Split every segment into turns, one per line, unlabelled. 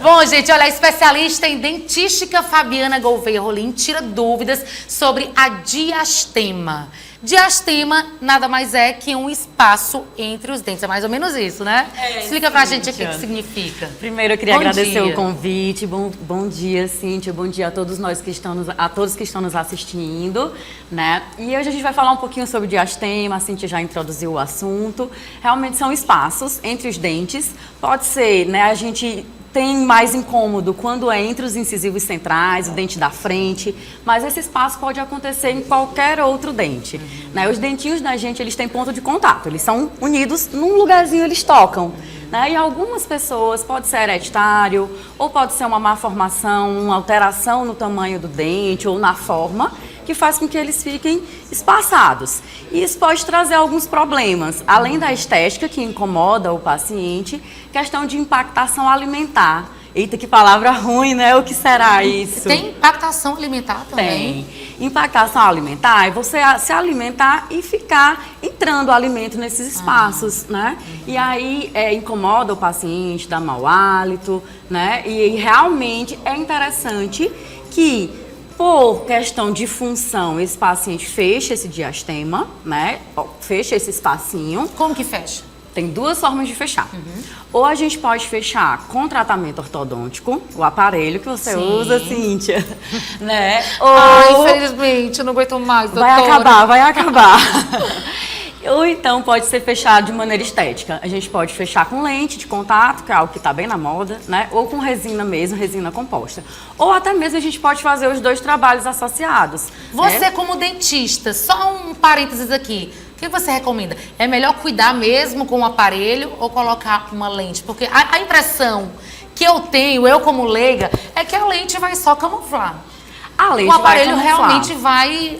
Bom, gente, olha, a especialista em dentística Fabiana Gouveia Rolim tira dúvidas sobre a diastema. Diastema nada mais é que um espaço entre os dentes. É mais ou menos isso, né? Explica pra gente o que significa.
Primeiro, eu queria agradecer o convite. Bom dia, Cíntia. Bom dia a todos nós que estão nos assistindo, né? E hoje a gente vai falar um pouquinho sobre diastema. A Cíntia já introduziu o assunto. Realmente são espaços entre os dentes. Pode ser, né? A gente tem mais incômodo quando é entre os incisivos centrais, o dente da frente, mas esse espaço pode acontecer em qualquer outro dente. Né? Os dentinhos da gente, eles têm ponto de contato, eles são unidos, num lugarzinho eles tocam. Né? E algumas pessoas, pode ser hereditário, ou pode ser uma má formação, uma alteração no tamanho do dente ou na forma, que faz com que eles fiquem espaçados. E isso pode trazer alguns problemas, além da estética, que incomoda o paciente, questão de impactação alimentar. Eita, que palavra ruim, né? O que será isso?
Tem impactação alimentar também?
Tem. Impactação alimentar é você se alimentar e ficar entrando alimento nesses espaços, né? E aí incomoda o paciente, dá mau hálito, né? E realmente é interessante que, por questão de função, esse paciente fecha esse diastema, né? Fecha esse espacinho.
Como que fecha?
Tem duas formas de fechar. Ou a gente pode fechar com tratamento ortodôntico, o aparelho que você usa, Cíntia, né?
Ou, infelizmente, eu não aguento mais, doutora.
Vai acabar. Ou então pode ser fechado de maneira estética. A gente pode fechar com lente de contato, que é algo que está bem na moda, né? Ou com resina mesmo, resina composta. Ou até mesmo a gente pode fazer os dois trabalhos associados.
Você, como dentista, só um parênteses aqui. O que você recomenda? É melhor cuidar mesmo com o aparelho ou colocar uma lente? Porque a impressão que eu tenho, eu como leiga, é que a lente vai só camuflar. O aparelho realmente vai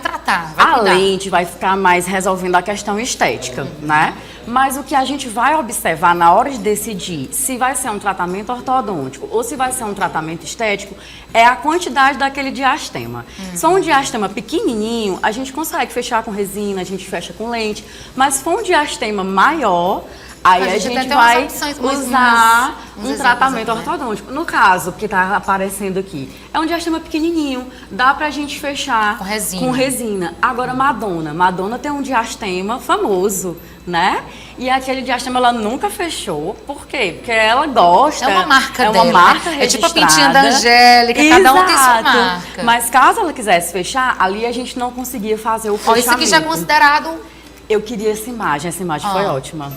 tratar, vai cuidar.
A lente vai ficar mais resolvendo a questão estética, né? Mas o que a gente vai observar na hora de decidir se vai ser um tratamento ortodôntico ou se vai ser um tratamento estético é a quantidade daquele diastema. Se for um diastema pequenininho, a gente consegue fechar com resina, a gente fecha com lente. Mas se for um diastema maior, aí a gente vai usar um tratamento ortodôntico. No caso que está aparecendo aqui, é um diastema pequenininho, dá pra gente fechar com resina. Agora, Madonna tem um diastema famoso, né? E aquele diastema ela nunca fechou. Por quê? Porque ela gosta.
É uma marca dela.
É uma marca registrada.
É tipo a pintinha da Angélica, cada um tem sua marca.
Mas caso ela quisesse fechar, ali a gente não conseguia fazer o fechamento.
Isso aqui já é considerado...
Eu queria essa imagem foi ótima.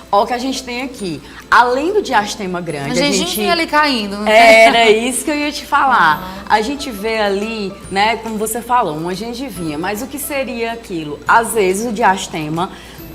Olha o que a gente tem aqui. Além do diastema grande,
a gente ali caindo.
Era isso que eu ia te falar. A gente vê ali, né, como você falou, uma gengivinha. Mas o que seria aquilo? Às vezes o diastema,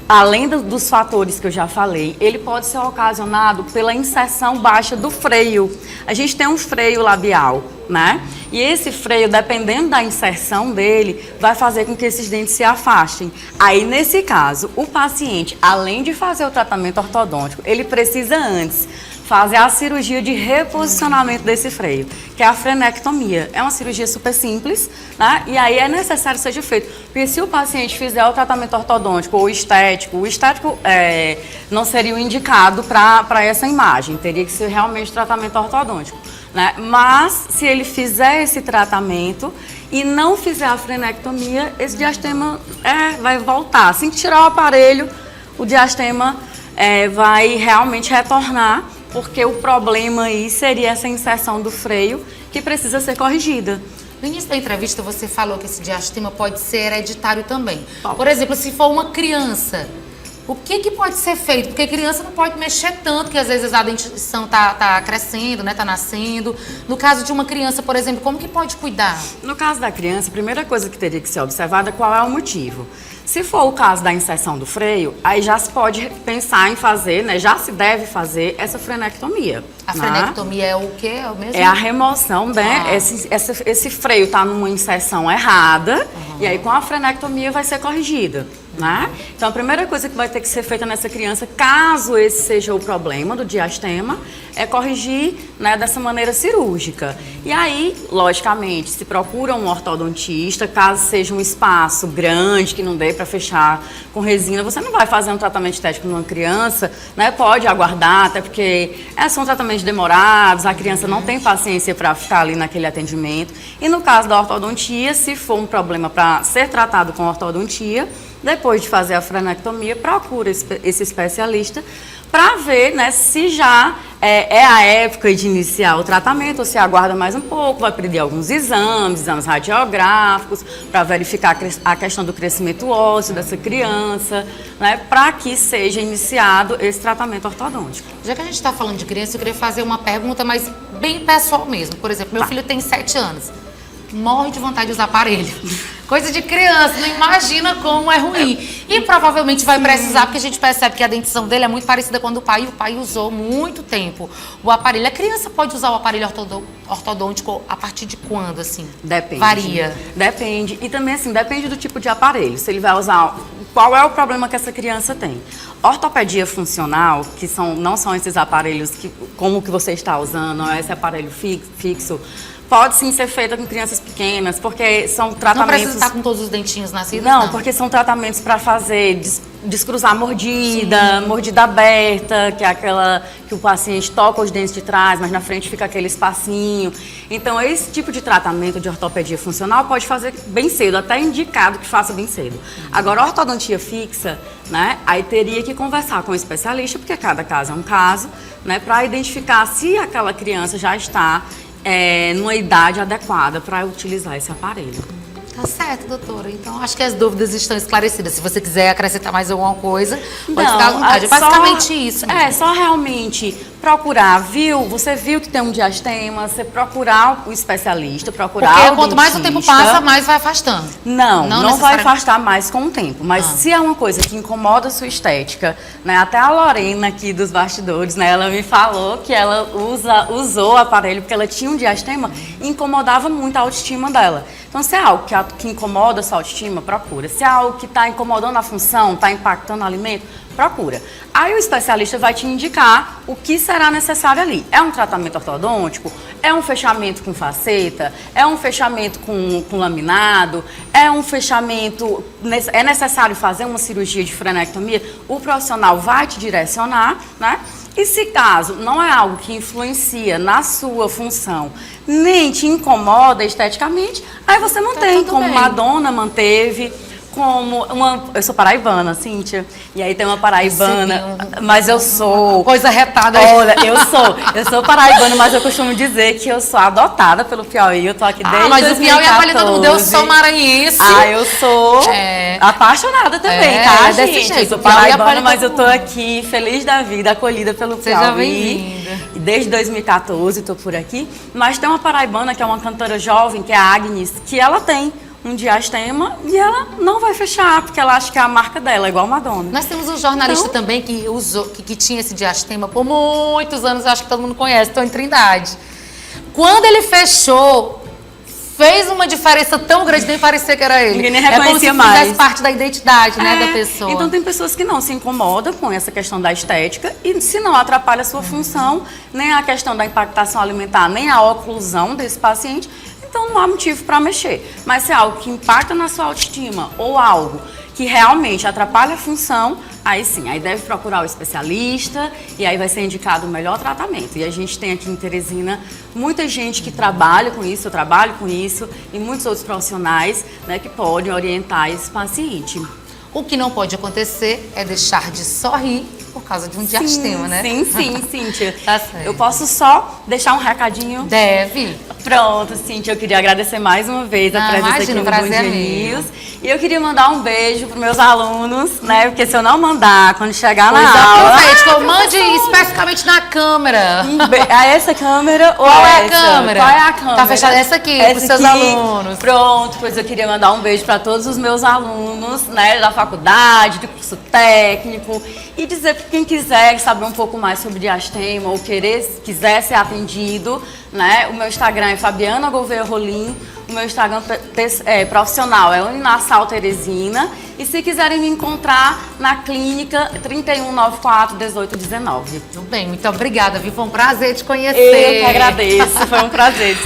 além dos fatores que eu já falei, ele pode ser ocasionado pela inserção baixa do freio. A gente tem um freio labial, né? E esse freio, dependendo da inserção dele, vai fazer com que esses dentes se afastem. Aí, nesse caso, o paciente, além de fazer o tratamento ortodôntico, ele precisa antes fazer a cirurgia de reposicionamento desse freio, que é a frenectomia. É uma cirurgia super simples, né? E aí é necessário que seja feito. Porque se o paciente fizer o tratamento ortodôntico ou estético, o estético não seria o indicado para essa imagem. Teria que ser realmente tratamento ortodôntico. Né? Mas, se ele fizer esse tratamento e não fizer a frenectomia, esse diastema vai voltar. Assim que tirar o aparelho, o diastema vai realmente retornar, porque o problema aí seria essa inserção do freio que precisa ser corrigida.
No início da entrevista, você falou que esse diastema pode ser hereditário também. Por exemplo, se for uma criança, o que pode ser feito? Porque criança não pode mexer tanto, que às vezes a dentição tá crescendo, né? Tá nascendo. No caso de uma criança, por exemplo, como que pode cuidar?
No caso da criança, a primeira coisa que teria que ser observada é qual é o motivo. Se for o caso da inserção do freio, aí já se pode pensar em fazer, né? Já se deve fazer essa frenectomia.
A frenectomia é o quê? É o mesmo?
É a remoção, né? Esse freio tá numa inserção errada e aí com a frenectomia vai ser corrigida. né? Então, a primeira coisa que vai ter que ser feita nessa criança, caso esse seja o problema do diastema, é corrigir, né, dessa maneira cirúrgica. E aí, logicamente, se procura um ortodontista, caso seja um espaço grande, que não dê para fechar com resina, você não vai fazer um tratamento estético numa criança, né? Pode aguardar, até porque são tratamentos demorados, a criança não tem paciência para ficar ali naquele atendimento. E no caso da ortodontia, se for um problema para ser tratado com ortodontia, depois de fazer a frenectomia, procura esse especialista para ver, né, se já é a época de iniciar o tratamento ou se aguarda mais um pouco, vai pedir alguns exames radiográficos, para verificar a questão do crescimento ósseo dessa criança, né, para que seja iniciado esse tratamento ortodôntico.
Já que a gente está falando de criança, eu queria fazer uma pergunta, mas bem pessoal mesmo. Por exemplo, meu filho tem 7 anos. Morre de vontade de usar aparelho. Coisa de criança, não imagina como é ruim. E provavelmente vai precisar, porque a gente percebe que a dentição dele é muito parecida com a do pai, e o pai usou muito tempo o aparelho. A criança pode usar o aparelho ortodôntico a partir de quando, assim?
Depende.
Varia.
Depende. E também, assim, depende do tipo de aparelho. Se ele vai usar... Qual é o problema que essa criança tem? Ortopedia funcional, que não são esses aparelhos como o que você está usando, não é esse aparelho fixo, pode sim ser feita com crianças pequenas, porque são tratamentos...
Não precisa estar com todos os dentinhos nascidos,
não? Porque são tratamentos para fazer, descruzar mordida aberta, que é aquela que o paciente toca os dentes de trás, mas na frente fica aquele espacinho. Então, esse tipo de tratamento de ortopedia funcional pode fazer bem cedo, até indicado que faça bem cedo. Agora, ortodontia fixa, né, aí teria que conversar com o especialista, porque cada caso é um caso, né, para identificar se aquela criança já está numa idade adequada para utilizar esse aparelho.
Tá certo, doutora. Então, acho que as dúvidas estão esclarecidas. Se você quiser acrescentar mais alguma coisa, pode ficar à vontade. É basicamente isso mesmo.
Só realmente procurar, você viu que tem um diastema, você procurar o especialista, procurar
porque
o
quanto mais o tempo passa, mais vai afastando.
Não vai afastar mais com o tempo. Mas se é uma coisa que incomoda a sua estética, né? Até a Lorena aqui dos bastidores, né? Ela me falou que ela usou o aparelho porque ela tinha um diastema e incomodava muito a autoestima dela. Então, se é algo que incomoda a sua autoestima, procura. Se é algo que está incomodando a função, está impactando o alimento, procura. Aí o especialista vai te indicar o que será necessário ali. É um tratamento ortodôntico? É um fechamento com faceta? É um fechamento com laminado? É um fechamento... É necessário fazer uma cirurgia de frenectomia? O profissional vai te direcionar, né? E se caso não é algo que influencia na sua função, nem te incomoda esteticamente, aí você mantém, como Madonna manteve, eu sou paraibana, Cíntia, e aí tem uma paraibana, mas eu sou...
Coisa retada.
Olha, eu sou paraibana, mas eu costumo dizer que eu sou adotada pelo Piauí, eu tô aqui desde 2014.
Mas o Piauí acolhe todo mundo, eu sou maranhense.
Eu sou apaixonada também, tá, gente?
Desse jeito.
Eu sou paraibana, mas eu tô aqui, feliz da vida, acolhida pelo Piauí.
Seja bem-vinda.
Desde 2014 tô por aqui, mas tem uma paraibana que é uma cantora jovem, que é a Agnes, que ela tem um diastema e ela não vai fechar, porque ela acha que é a marca dela, igual Madonna.
Nós temos um jornalista também que usou, que tinha esse diastema por muitos anos, acho que todo mundo conhece, Tony Trindade. Quando ele fechou, fez uma diferença tão grande, nem parecia que era ele.
Ninguém nem reconhecia
mais. Fizesse parte da identidade, né, da pessoa.
Então tem pessoas que não se incomodam com essa questão da estética e se não atrapalha a sua função, nem a questão da impactação alimentar, nem a oclusão desse paciente, então não há motivo para mexer. Mas se é algo que impacta na sua autoestima ou algo que realmente atrapalha a função, aí sim, aí deve procurar o especialista e aí vai ser indicado o melhor tratamento. E a gente tem aqui em Teresina muita gente que trabalha com isso, eu trabalho com isso, e muitos outros profissionais, né, que podem orientar esse paciente.
O que não pode acontecer é deixar de sorrir por causa de um diastema, né?
Sim, Cíntia.
Tá certo.
Eu posso só deixar um recadinho?
Deve.
Pronto, Cíntia, eu queria agradecer mais uma vez a presença aqui no Bom Dia News. E eu queria mandar um beijo para meus alunos, né? Porque se eu não mandar, quando chegar na aula...
Aproveite, que eu mande especificamente na câmera.
Essa câmera ou
Qual
essa?
É a câmera?
Qual é a câmera?
Tá fechada essa aqui, para os seus alunos.
Pronto, pois eu queria mandar um beijo para todos os meus alunos, né? Da faculdade, do curso técnico. E dizer para quem quiser saber um pouco mais sobre diastema ou quiser ser atendido, né? O meu Instagram é Fabiana Gouveia Rolim, O meu Instagram profissional é Uninassal Teresina. E se quiserem me encontrar na clínica 3194 1819.
Tudo bem, muito obrigada, viu? Foi um prazer te conhecer.
Eu que agradeço, foi um prazer. Sim.